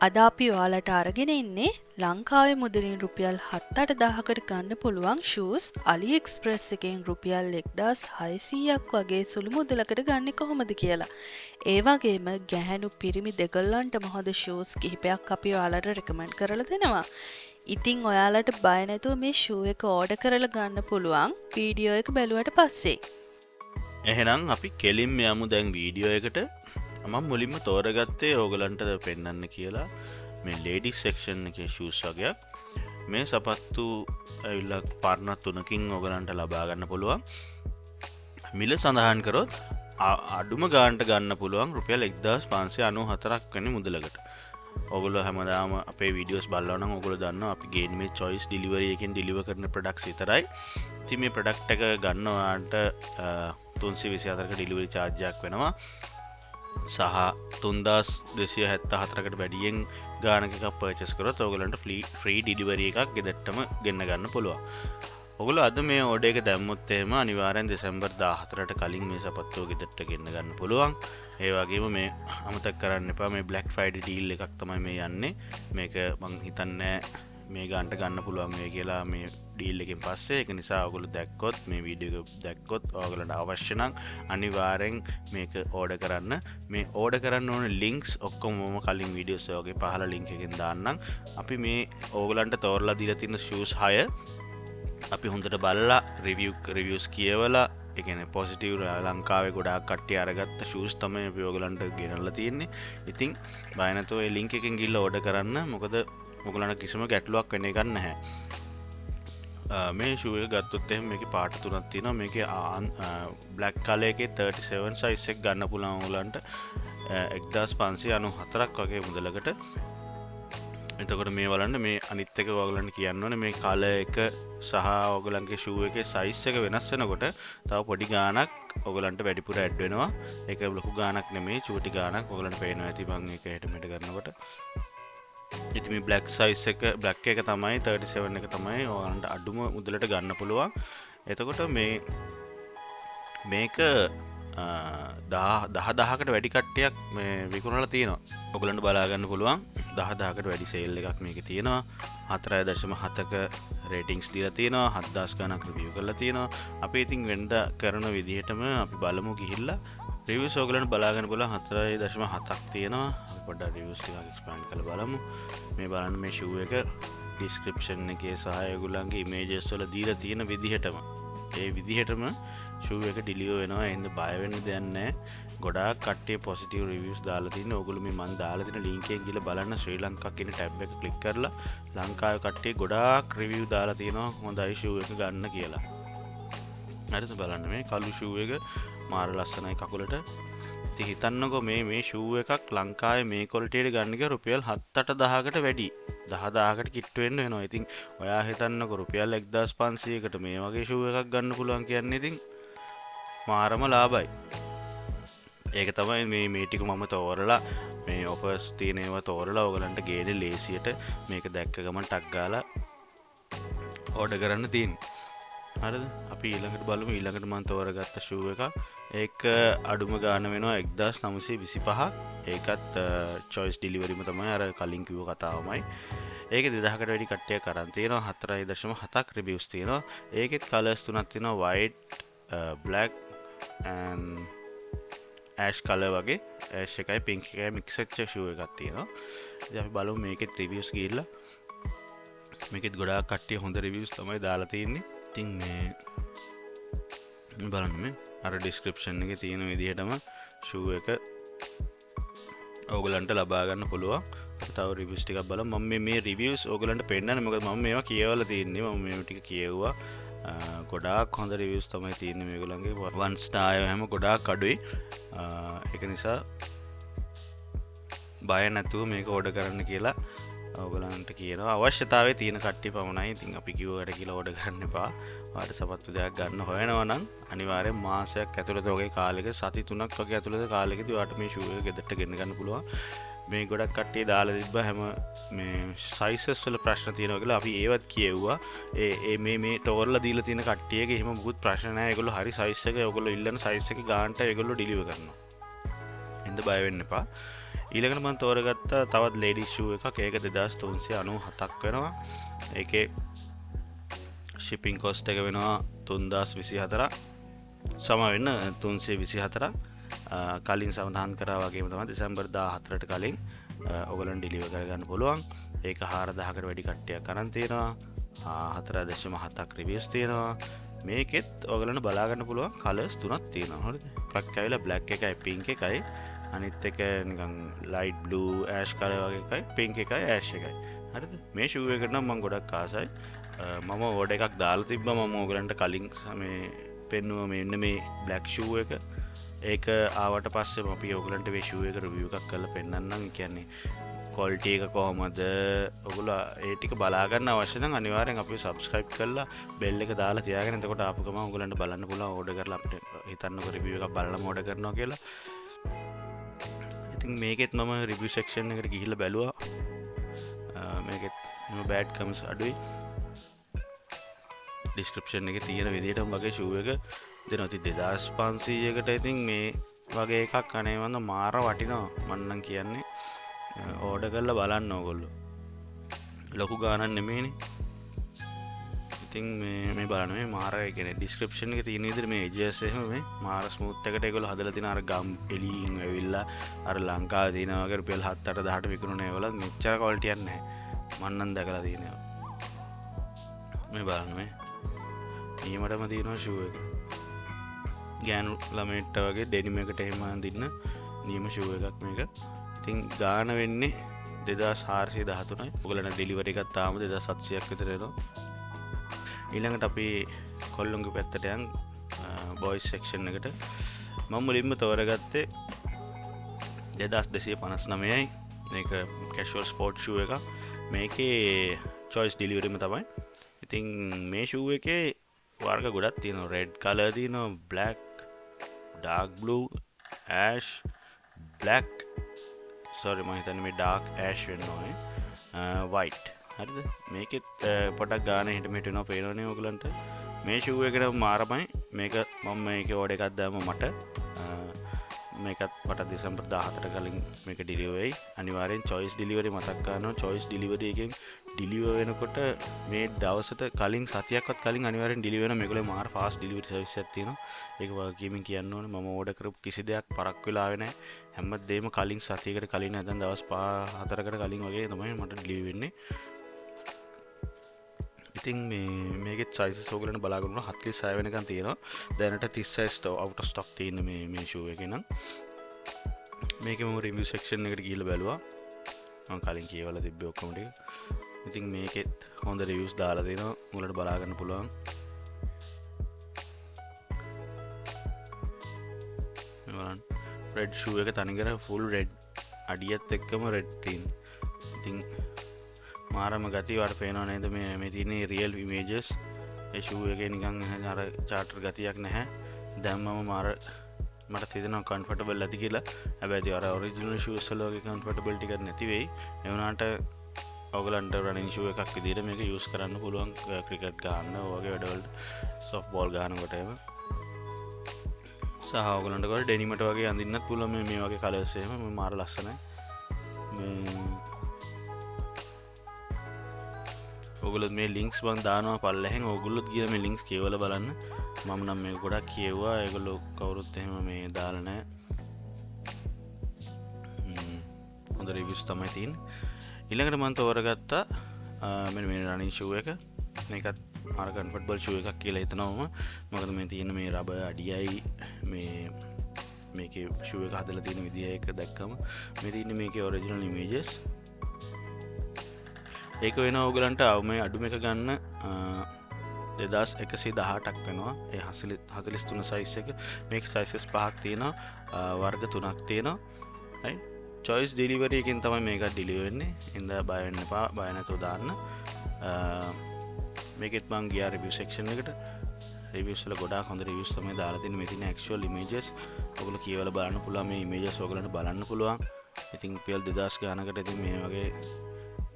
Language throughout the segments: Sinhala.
අද අපි ඔයාලට අරගෙන ඉන්නේ ලංකාවේ මුදලින් රුපියල් 7-8,000කට ගන්න පුළුවන් ෂූස් AliExpress එකෙන් රුපියල් 1,600ක් වගේ සුළු මුදලකට ගන්න කොහොමද කියලා. ඒ වගේම ගැහැණු පිරිමි දෙගොල්ලන්ටම හොඳ ෂූස් කිහිපයක් අපි ඔයාලට රෙකමන්ඩ් කරලා දෙනවා. ඉතින් ඔයාලට බය නැතුව මේ ෂූ එක ඕඩර් කරලා ගන්න පුළුවන් වීඩියෝ එක බැලුවට පස්සේ. එහෙනම් අපි කෙලින්ම යමු දැන් වීඩියෝ එකට. මම මුලින්ම තෝරගත්තේ ඕගලන්ට පෙන්වන්න කියලා මේ ලේඩිස් සෙක්ෂන් එකේ ෂූස් වගේක්. මේ සපත්තු ඇවිල්ලා පාර්ණ 3කින් ඕගලන්ට ලබා ගන්න පුළුවන්. මිල සඳහන් කරොත් අඩුම ගානට ගන්න පුළුවන් රුපියල් 1594ක් වෙන මුදලකට. ඔගොල්ලෝ හැමදාම අපේ වීඩියෝස් බලනවා නම් ඔගොල්ලෝ දන්නවා අපි ගේන්නේ මේ choice delivery එකෙන් deliver කරන products විතරයි. ඉතින් මේ product එක ගන්නවාට 324ක delivery charge එකක් වෙනවා. සහ 3274කට වැඩියෙන් ගානක එකක් පර්චේස් කරොත් ඔයගලන්ට ෆ්‍රී ඩිලිවරි එකක් ගෙදරටම ගෙන්න ගන්න පුළුවන්. ඔයගොල්ලෝ අද මේ ඕඩර් එක දැම්මොත් එහෙම අනිවාර්යෙන් දෙසැම්බර් 14ට කලින් මේ සපත්තුව ගෙදරට ගෙන්න ගන්න පුළුවන්. ඒ වගේම මේ අමතක කරන්න එපා මේ Black Friday deal එකක් තමයි මේ යන්නේ. මේක මං හිතන්නේ මේ ගානට ගන්න පුළුවන් වෙයි කියලා මේ ඩීල් එකෙන් පස්සේ. ඒක නිසා ඔයගොල්ලෝ දැක්කොත් මේ වීඩියෝ එක දැක්කොත් ඔයගලන්ට අවශ්‍ය නම් අනිවාර්යෙන් මේක ඕඩර් කරන්න. මේ ඕඩර් කරන්න ඕන ලින්ක්ස් ඔක්කොම මම කලින් වීඩියෝස් වගේ පහළ ලින්ක් එකෙන් දාන්නම්. අපි මේ ඕගලන්ට තෝරලා දීලා තියෙන ෂූස් 6 අපි හොඳට බලලා රිවිව්ස් කියවලා ඒ කියන්නේ පොසිටිව් ලංකාවේ ගොඩාක් කට්ටිය අරගත්ත ෂූස් තමයි අපි ඔයගලන්ට ගෙනල්ලා තියෙන්නේ. ඉතින් බය නැතුව ඒ ලින්ක් එකෙන් ගිහලා ඕඩර් කරන්න. මොකද ඔයගලන්ට කිසිම ගැටලුවක් වෙන්නේ ගන්න නැහැ. මේ ෂූ එක ගත්තොත් එහෙනම් මේකේ පාට තුනක් තියෙනවා. මේකේ බ්ලැක් කලර් එකේ 37 සයිස් එක ගන්න පුළුවන් ඔයගලන්ට 1594ක් වගේ මුදලකට. එතකොට මේ බලන්න මේ අනිත් එක ඔයගලන්ට කියන්න ඕනේ මේ කලර් එක සහ ඔයගලන්ගේ ෂූ එකේ සයිස් එක වෙනස් වෙනකොට තව පොඩි ගාණක් ඔයගලන්ට වැඩිපුර ඇඩ් වෙනවා. ඒක ලොකු ගාණක් නෙමෙයි චූටි ගාණක්. ඔයගලන්ට පේනවා ඇති මම ඒක හෙට මෙට කරනකොට. ඉතින් මේ black size එක black එක තමයි 37 එක තමයි ඔයාලන්ට අඩුම මුදලට ගන්න පුළුවන්. එතකොට මේක 10000කට වැඩි කට්ටියක් මේ විකුණලා තියෙනවා. ඔයගලන්ට බලා ගන්න පුළුවන් 10000කට වැඩි සේල් එකක් මේකේ තියෙනවා. 4.7ක රේටින්ග්ස් දීලා තියෙනවා. 7000 ගණක් රිවිව් කරලා තියෙනවා. අපි ඉතින් වෙනද කරන විදිහටම අපි බලමු ගිහිල්ලා රිවිව්ස් ඔයගලන්ට බලා ගන්න පුළුවන් 4.7ක් තියෙනවා. අපි පොඩ්ඩක් රිවිව්ස් ටිකක් එක්ස්පෑන්ඩ් කරලා බලමු. මේ බලන්න මේ ෂූ එක ඩිස්ක්‍රිප්ෂන් එකේ සහ ඒගොල්ලන්ගේ ඉමේජස් වල දීලා තියෙන විදිහටම ඒ විදිහටම ෂූ එක ඩිලිවර් වෙනවා. එහෙනම් බය වෙන්න දෙයක් නැහැ. ගොඩාක් කට්ටිය පොසිටිව් රිවිව්ස් දාලා තින්නේ. ඔයගොල්ලෝ මේ මම දාලා තියෙන ලින්ක් එකෙන් ගිහලා බලන්න ශ්‍රී ලංකා කියන ටැබ් එක ක්ලික් කරලා ලංකාවේ කට්ටිය ගොඩාක් රිවිව් දාලා තියෙනවා හොඳයි ෂූ එක ගන්න කියලා. හරිද බලන්න මේ කළු ෂූ එක මාර ලස්සනයි කකුලට. ඉතින් හිතන්නකෝ මේ ෂූ එකක් ලංකාවේ මේ ක්වොලිටියට ගන්න ගිය රුපියල් 7-8000කට වැඩි 10000කට කිට්ටු වෙන්න වෙනවා. ඉතින් ඔයා හිතන්නකෝ රුපියල් 1500කට මේ වගේ ෂූ එකක් ගන්න පුළුවන් කියන්නේ ඉතින් මාරම ලාභයි. ඒක තමයි මේ ටික මම තෝරලා මේ ඔෆර්ස් තියෙන ඒවා තෝරලා ඔයගලන්ට ගේන්නේ ලේසියට මේක දැක්ක ගමන් ටක් ගාලා ඕඩර් කරන්න තියෙන්නේ. හරිද? අපි ඊළඟට බලමු. ඊළඟට මම තෝරගත්ත ෂූ එකක්. ඒක අඩුම ගාන වෙනවා 1925ක්. ඒකත් choice deliveryම තමයි අර කලින් කිව්ව කතාවමයි. ඒකේ 2000කට වැඩි කට්ටියක් අරන් තියෙනවා. 4.7ක් රිවිව්ස් තියෙනවා. ඒකෙත් කලර්ස් තුනක් තියෙනවා. white, black and ash color වගේ. ash එකයි pink එකයි mix වෙච්ච ෂූ එකක් තියෙනවා. ඉතින් අපි බලමු මේකෙත් රිවිව්ස් ගිහිල්ලා. මේකෙත් ගොඩාක් කට්ටිය හොඳ රිවිව්ස් තමයි දාලා තියෙන්නේ. ඉතින් මේ බලන්න මේ අර ඩිස්ක්‍රිප්ෂන් එකේ තියෙන විදිහටම ෂූ එක ඕගලන්ට ලබා ගන්න පුළුවන්. තව රිවිව්ස් ටිකක් බලමු. මම මේ රිවිව්ස් ඕගලන්ට පෙන්නන්නේ මොකද මම මේවා කියවලා තියෙන්නේ. මම මේව ටික කියෙව්වා. ගොඩාක් හොඳ රිවිව්ස් තමයි තියෙන්නේ මේගොල්ලන්ගේ. 1 star හැම ගොඩාක් අඩුයි. ඒක නිසා බය නැතුව මේක ඕඩර් කරන්න කියලා ඔයගලන්ට කියනවා. අවශ්‍යතාවය තියෙන කට්ටිය පමණයි. ඉතින් අපි කිව්වට කියලා ඕඩර් කරන්න එපා. ඔයාලට සපත්තු දෙයක් ගන්න හොයනවා නම් අනිවාර්යෙන් මාසයක් ඇතුළත වගේ කාලෙක සති 3ක් වගේ ඇතුළත කාලෙකදී ඔයාලට මේ ෂූ එක ගෙදරට ගෙන්න ගන්න පුළුවන්. මේ ගොඩක් කට්ටිය දාලා තිබ්බා හැම මේ සයිසස් වල ප්‍රශ්න තියෙනවා කියලා අපි ඒවත් කියෙව්වා. මේ තෝරලා දීලා තියෙන කට්ටියගේ එහෙම මුකුත් ප්‍රශ්න නැහැ. ඒගොල්ලෝ හරි සයිස් එක ඔයගොල්ලෝ ඉල්ලන සයිස් එක ගානට ඒගොල්ලෝ ඩිලිවර් කරනවා. හින්දා බය වෙන්න එපා. ඊළඟට මම තෝරගත්ත තවත් ලේඩීස් ෂූ එකක්. ඒක 2397ක් වෙනවා. ඒකේ shipping cost එක වෙනවා 3024ක්. සම වෙන්න 324ක්. කලින් සඳහන් කරා වගේම තමයි දෙසැම්බර් 14ට කලින් ඔයගලන් ඩිලිවර් කරගන්න පුළුවන්. ඒක 4000කට වැඩි කට්ටියක් අරන් තියෙනවා. 4.7ක් රිවිව්ස් තියෙනවා. මේකෙත් ඔයගලන්ට බලා ගන්න පුළුවන් කලර්ස් තුනක් තියෙනවා. හරිද? එකක් ඇවිල්ලා black එකයි pink එකයි. අනිත් එක නිකන් light blue ash color වගේ එකයි. pink එකයි ash එකයි. හරිද? මේ ෂූ එකට නම් මම ගොඩක් ආසයි. මම ඕඩර් එකක් දාලා තිබ්බා. මම ඔයගලන්ට කලින් මේ පෙන්නුවා මෙන්න මේ black shoe එක. ඒක ආවට පස්සේ අපි ඔයගලන්ට මේ ෂූ එක රිවිව් එකක් කරලා පෙන්නන්නම්. ඒ කියන්නේ quality එක කොහමද ඔයගොල්ලෝ ඒ ටික බලා ගන්න අවශ්‍ය නම් අනිවාර්යෙන් අපි subscribe කරලා bell එක දාලා තියාගෙන එතකොට ආපු ගමන් ඔයගලන්ට බලන්න පුළුවන් ඕඩර් කරලා අපිට හිතන්නකො රිවිව් එකක් බලලාම ඕඩර් කරනවා කියලා. ඉතින් මේකෙත් මම රිවිව් section එකට ගිහිල්ලා බැලුවා. මේකෙත් no bad comments අඩුයි. description එකේ තියෙන විදිහටම වගේ ෂූ එක දෙනවා. ඉතින් 2500කට ඉතින් මේ වගේ එකක් අනේ වන්ද මාර වටිනවා මම නම් කියන්නේ. ඕඩර් කරලා බලන්න ඕගොල්ලෝ. ලොකු ගාණක් නෙමෙයිනේ. ඉතින් මේ බලන්න මේ මාර ඒ කියන්නේ description එකේ තියෙන විදිහට මේ edges එහෙම මේ මාර smooth එකට ඒගොල්ලෝ හදලා තියෙන අර ගම් එළියින් ඇවිල්ලා අර ලංකාවේ තියෙන වගේ රුපියල් 7-8 විකුණන ඒවල මෙච්චර quality එකක් නැහැ. මම නම් දැකලා තියෙනවා. මේ බලන්න මේ නියමටම තියෙනවා ෂූ එක. ගෑනු ළමයින්ට වගේ ඩෙනිම් එකට එහෙම අඳින්න නියම ෂූ එකක් මේක. ඉතින් ගාන වෙන්නේ 2413යි. ඔයගලන්ට ඩෙලිවරි එකක් තාම 2700ක් විතර එනවා. ඊළඟට අපි කොල්ලොන්ගේ පැත්තට යන් බොයිස් සෙක්ෂන් එකට. මම මුලින්ම තෝරගත්තේ 2259යි. මේක කැෂුවල් ස්පෝර්ට් ෂූ එකක්. මේකේ choice delivery ම තමයි. ඉතින් මේ ෂූ එකේ වර්ග ගොඩක් තියෙනවා. red color තියෙනවා, black, dark blue, ash, black, sorry මම හිතන්නේ මේ dark ash වෙන්න ඕනේ, white. හරිද? මේකෙත් පොඩක් ගාන හිට මෙහෙට වෙනවා පේනවනේ ඔයගලන්ට. මේ ෂූ එකට මාරමයි. මේක මම මේකේ ඕඩර් එකක් දාම මට මේකත් මට දෙසැම්බර් 14ට කලින් මේක ඩිලිවර් වෙයි. අනිවාර්යෙන් choice delivery මතක් ගන්නවා. choice delivery එකෙන් ඩිලිවර් වෙනකොට මේ දවසට කලින් සතියක්වත් කලින් අනිවාර්යෙන් ඩිලිවර් වෙනවා. මේගොල්ලෝ මාර fast delivery service එකක් තියෙනවා. ඒක වගකීමෙන් කියන්න ඕනේ. මම ඕඩර් කරපු කිසි දෙයක් පරක් වෙලා ආවේ නැහැ. හැමදේම කලින් සතියකට කලින් නැත්නම් දවස් 5-4කට කලින් වගේ තමයි මට ඩිලිවර් වෙන්නේ. ඉතින් මේකෙත් sizes ඔයගලන්ට බලා ගන්න 46 වෙනකන් තියෙනවා. දැනට 30 size out of stock තියෙන මේ ෂූ එකේ නම්. මේකේ මම review section එකට ගිහිල්ලා බැලුවා. මම කලින් කියවලා තිබ්බේ ඔක්කොම ටික. ඉතින් මේකෙත් හොඳ reviews දාලා දෙනවා. ඔයාලට බලා ගන්න පුළුවන්. මේ බලන්න. red shoe එක තනිකර full red. අඩියත් එක්කම red තියෙන. ඉතින් මාරම ගතිය වට පේනවා නේද මේ තියෙන රියල් ඉමේජස්. ඒ ෂූ එකේ නිකන් අර චාටර් ගතියක් නැහැ. දැම්මම මාර මට හිතෙනවා කම්ෆර්ටබල් ඇති කියලා. හැබැයි අර ඔරිජිනල් ෂූස් වල වගේ කම්ෆර්ටබල් ටිකක් නැති වෙයි. ඒ වුණාට ඔයගලන්ට රනින් ෂූ එකක් විදිහට මේක යූස් කරන්න පුළුවන්. ක්‍රිකට් ගන්න වගේ වැඩවලට සොෆ්ට් බෝල් ගන්නකොට එහෙම. සහ ඔයගලන්ට කොහොමද ඩෙනිමට වගේ අඳින්නත් පුළුවන් මේ වගේ කලර්ස් එහෙම මාර ලස්සනයි. ඔයගොල්ලෝ මේ ලින්ක්ස් මම දානවා පල්ලෙහෙන්. ඔයගොල්ලොත් ගිහලා මේ ලින්ක්ස් කියවලා බලන්න. මම නම් මේක ගොඩක් කියවුවා. ඒගොල්ලෝ කවුරුත් එහෙම මේ දාලා නැහැ. හොඳ රිවිව්ස් තමයි තියෙන්නේ. ඊළඟට මම තෝරගත්තා මෙන්න මේ රනින් ෂූ එක. මේකත් මාර කම්ෆර්ටබල් ෂූ එකක් කියලා හිතනවා මම. මොකද මේ තියෙන මේ රබර් අඩියයි මේකේ ෂූ එක හදලා තියෙන විදිය එක දැක්කම මේ තියෙන මේකේ ඔරිජිනල් ඉමේජස්. ඒක වෙන ඔයගලන්ට මේ අඩුම එක ගන්න 2118ක් වෙනවා. ඒ 43 size එක. මේක sizes 5ක් තියෙනවා. වර්ග 3ක් තියෙනවා. right choice delivery එකෙන් තමයි මේක ඩිලිවර් වෙන්නේ. ඉඳලා බය වෙන්න එපා. බය නැතුව දාන්න. මේකෙත් මම ගියා review section එකට. reviews වල ගොඩාක් හොඳ reviews තමයි දාලා තියෙන්නේ. මේ තියෙන actual images ඔයගොල්ලෝ කියවලා බලන්න පුළුවන්. මේ images ඔයගලන්ට බලන්න පුළුවන්. ඉතින් PL 2000 ගානකට ඉතින් මේ වගේ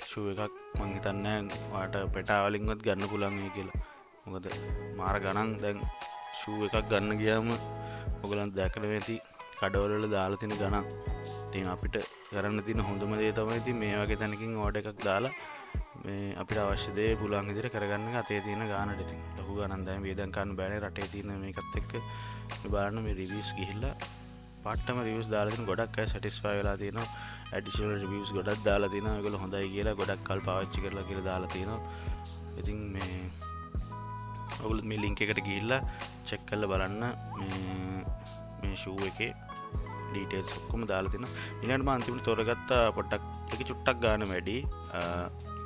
ෂූ එකක් මං හිතන්නේ ඔයාට පෙටා වලින්වත් ගන්න පුළුවන් වෙයි කියලා. මොකද මාර ගණන් දැන් ෂූ එකක් ගන්න ගියාම ඔයගලන්ට දැකලා ඇති කඩවල වල දාලා තියෙන ගණන්. ඉතින් අපිට කරන්න තියෙන හොඳම දේ තමයි ඉතින් මේ වගේ තැනකින් ඕඩර් එකක් දාලා මේ අපිට අවශ්‍ය දේ පුළුවන් විදිහට කරගන්න එක අතේ තියෙන ගානට. ඉතින් ලොකු ගණන් දැන් වේදන් ගන්න බෑනේ රටේ තියෙන මේකත් එක්ක. මේ බලන්න මේ රිවිව්ස් ගිහිල්ලා පාටම රිවිව්ස් දාලා තියෙන ගොඩක් අය සැටිස්ෆයි වෙලා තියෙනවා. ඇඩිෂනල් රිවිව්ස් ගොඩක් දාලා තියෙනවා. ඒගොල්ලෝ හොඳයි කියලා ගොඩක් කල් පාවිච්චි කරලා කියලා දාලා තියෙනවා. ඉතින් මේ ඔයගොල්ලෝ මේ ලින්ක් එකට ගිහිල්ලා චෙක් කරලා බලන්න මේ ෂූ එකේ ඩීටේල්ස් ඔක්කොම දාලා තියෙනවා. ඊළඟට මම අන්තිමට තෝරගත්ත පොඩ්ඩක් එක චුට්ටක් ගන්න වැඩි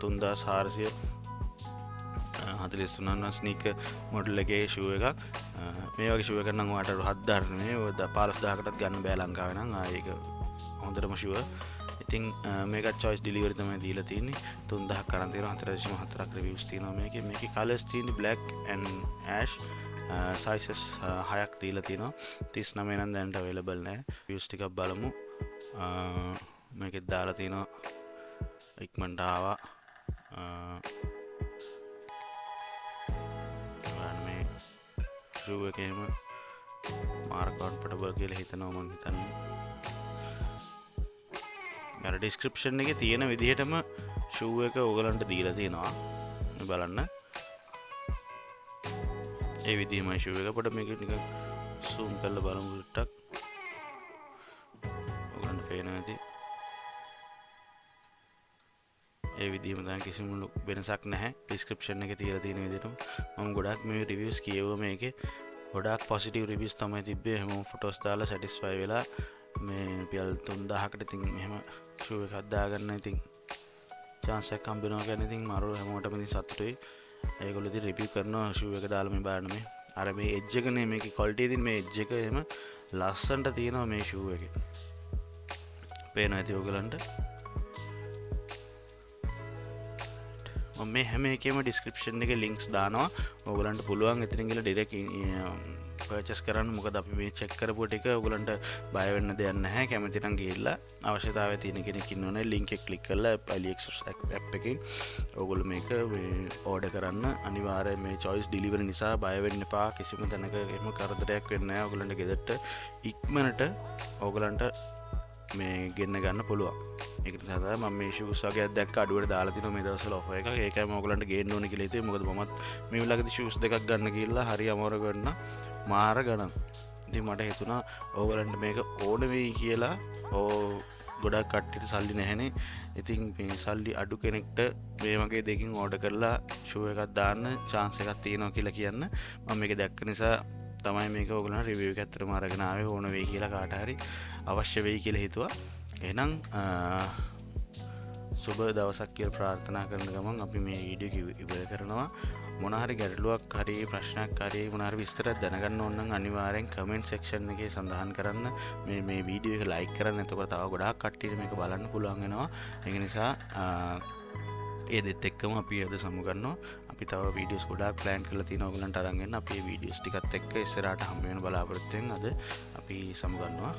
3443 නම් ස්නීකර් මොඩල් එකේ ෂූ එකක්. මේ වගේ ෂූ එකක් නම් ඔයාලට 7000 නෙමෙයි 15000කටත් ගන්න බෑ ලංකාවේ නම්. ඒක හොඳටම ෂුවර්. ඉතින් මේකත් choice delivery තමයි දීලා තියෙන්නේ. 3000ක් කරන් තියෙනවා 4.4ක් reviews තියෙනවා මේකේ. මේකේ colors තියෙන්නේ black and ash. sizes 6ක් දීලා තියෙනවා. 39 නම් දැනට available නැහැ. reviews ටිකක් බලමු. මේකෙත් දාලා තියෙනවා ඉක්මනට ආවා. මේ ෂූ එකේම මාර්ක් කම්ෆර්ටබල් කියලා හිතනවා මම හිතන්නේ. අර ඩිස්ක්‍රිප්ෂන් එකේ තියෙන විදිහටම ෂූ එක ඕගලන්ට දීලා තියෙනවා. මේ බලන්න. ඒ විදිහමයි ෂූ එක. පොඩ මේක නිකන් zoom කරලා බලමු ටිකක්. ඕගලන්ට පේනවා ඇති. ඒ විදිහම තමයි කිසිම වෙනසක් නැහැ. ඩිස්ක්‍රිප්ෂන් එකේ තියලා තියෙන විදිහටම මම ගොඩක් මේ රිවිව්ස් කියවුවා මේකේ. ගොඩක් පොසිටිව් රිවිව්ස් තමයි තිබ්බේ. හැමෝම ෆොටෝස් දාලා සැටිස්ෆයි වෙලා මේ රුපියල් 3000කට ඉතින් මෙහෙම ෂූ එකක් දාගන්න ඉතින් chance එකක් හම්බ වෙනවා කියන්නේ ඉතින් මරු හැමෝටම ඉතින් සතුටුයි. ඒගොල්ලෝ ඉතින් රිවිව් කරනවා ෂූ එක දාලා මේ බලන්න මේ. අර මේ එජ් එකනේ මේකේ ක්වොලිටි ඉතින් මේ එජ් එක එහෙම ලස්සනට තියෙනවා මේ ෂූ එකේ. පේනවා ඇති ඔයගලන්ට. මම මේ හැම එකේම ඩිස්ක්‍රිප්ෂන් එකේ links දානවා. ඔයගලන්ට පුළුවන් එතනින් ගිහලා direct purchase කරන්න. මොකද අපි මේ check කරපු ටික ඔයගලන්ට බය වෙන්න දෙයක් නැහැ. කැමති නම් ගිහිල්ලා අවශ්‍යතාවය තියෙන කෙනෙක් ඉන්නවනේ link එක click කරලා AliExpress app එකෙන් ඔයගොල්ලෝ මේක order කරන්න. අනිවාර්යයෙන් මේ choice delivery නිසා බය වෙන්න එපා. කිසිම තැනක එහෙම කරදරයක් වෙන්නේ නැහැ. ඔයගලන්ට ගෙදරට ඉක්මනට ඔයගලන්ට මේ ගෙන්න ගන්න පුළුවන්. ඒක නිසා තමයි මම මේ shoes වගේ දැක්ක අඩුවට දාලා තිනවා මේ දවස්වල offer එකක්. ඒකයි මම ඔයගලන්ට ගේන්න ඕනේ කියලා හිතුවේ. මොකද මමත් මේ ළඟදී shoes දෙකක් ගන්න ගිහලා හරි අමාරු ගන්න මාර ගණන්. ඉතින් මට හිතුණා ඔයගලන්ට මේක ඕන වෙයි කියලා. ගොඩක් කට්ටියට සල්ලි නැහැනේ. ඉතින් මේ සල්ලි අඩු කෙනෙක්ට මේ වගේ දෙකකින් order කරලා shoe එකක් දාන්න chance එකක් තියෙනවා කියලා කියන්න. මම මේක දැක්ක නිසා තමයි මේක ඔයගලන්ට review එක ඇත්තටම අරගෙන ආවේ. ඕන වෙයි කියලා කාට හරි අවශ්‍ය වෙයි කියලා හිතුවා. එහෙනම් සුබ දවසක් කියලා ප්‍රාර්ථනා කරන ගමන් අපි මේ වීඩියෝ එක ඉවර කරනවා. මොන හරි ගැටලුවක් හරි ප්‍රශ්නයක් හරි මොන හරි විස්තරයක් දැනගන්න ඕන නම් අනිවාර්යෙන් comment section එකේ සඳහන් කරන්න. මේ වීඩියෝ එක like කරන්න. එතකොට තව ගොඩාක් කට්ටියට මේක බලන්න පුළුවන් වෙනවා. ඒක නිසා ඒ දෙත් එක්කම අපි අද සමුගන්නවා. අපි තව වීඩියෝස් ගොඩාක් plan කරලා තියෙනවා ඔයගලන්ට අරන් එන්න. අපි මේ වීඩියෝස් ටිකත් එක්ක ඉස්සරහට හම්බ වෙන බලාපොරොත්තු වෙන අද අපි සමුගන්නවා.